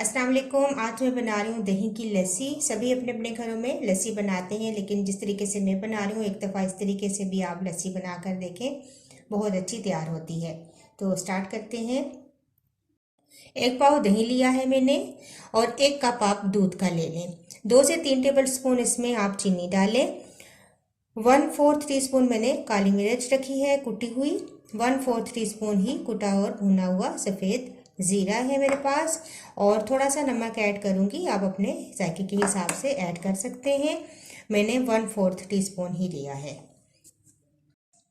अस्सलाम वालेकुम। आज मैं बना रही हूँ दही की लस्सी। सभी अपने अपने घरों में लस्सी बनाते हैं, लेकिन जिस तरीके से मैं बना रही हूँ एक दफ़ा इस तरीके से भी आप लस्सी बना कर देखें, बहुत अच्छी तैयार होती है। तो स्टार्ट करते हैं। 1 पाव दही लिया है मैंने और 1 कप आप दूध का ले लें। 2 से 3 टेबल स्पून इसमें आप चीनी डालें। 1/4 टीस्पून मैंने काली मिर्च रखी है कुटी हुई। 1/4 टीस्पून ही कुटा और भुना हुआ सफ़ेद ज़ीरा है मेरे पास, और थोड़ा सा नमक ऐड करूँगी, आप अपने जायके के हिसाब से ऐड कर सकते हैं। मैंने 1/4 टीस्पून ही लिया है।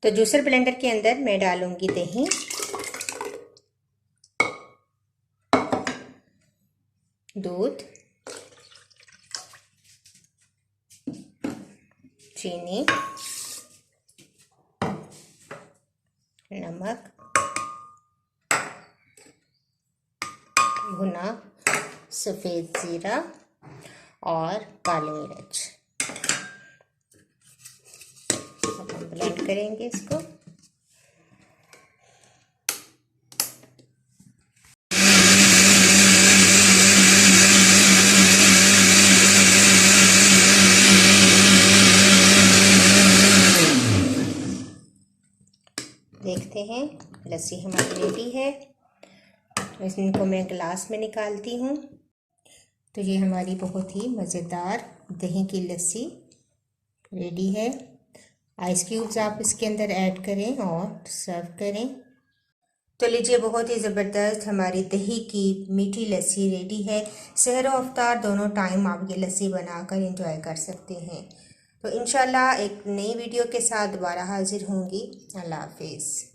तो जूसर ब्लेंडर के अंदर मैं डालूँगी दही, दूध, चीनी, नमक, भुना सफ़ेद ज़ीरा और काली मिर्च। अब हम ब्लेंड करेंगे इसको। देखते हैं लस्सी हमारी रेडी है। तो इनको मैं ग्लास में निकालती हूँ। तो ये हमारी बहुत ही मज़ेदार दही की लस्सी रेडी है। आइस क्यूब्स आप इसके अंदर ऐड करें और सर्व करें। तो लीजिए, बहुत ही ज़बरदस्त हमारी दही की मीठी लस्सी रेडी है। सहर और अफ्तार दोनों टाइम आप ये लस्सी बनाकर एंजॉय कर सकते हैं। तो इंशाल्लाह एक नई वीडियो के साथ दोबारा हाजिर होंगी। अल्लाह हाफिज़।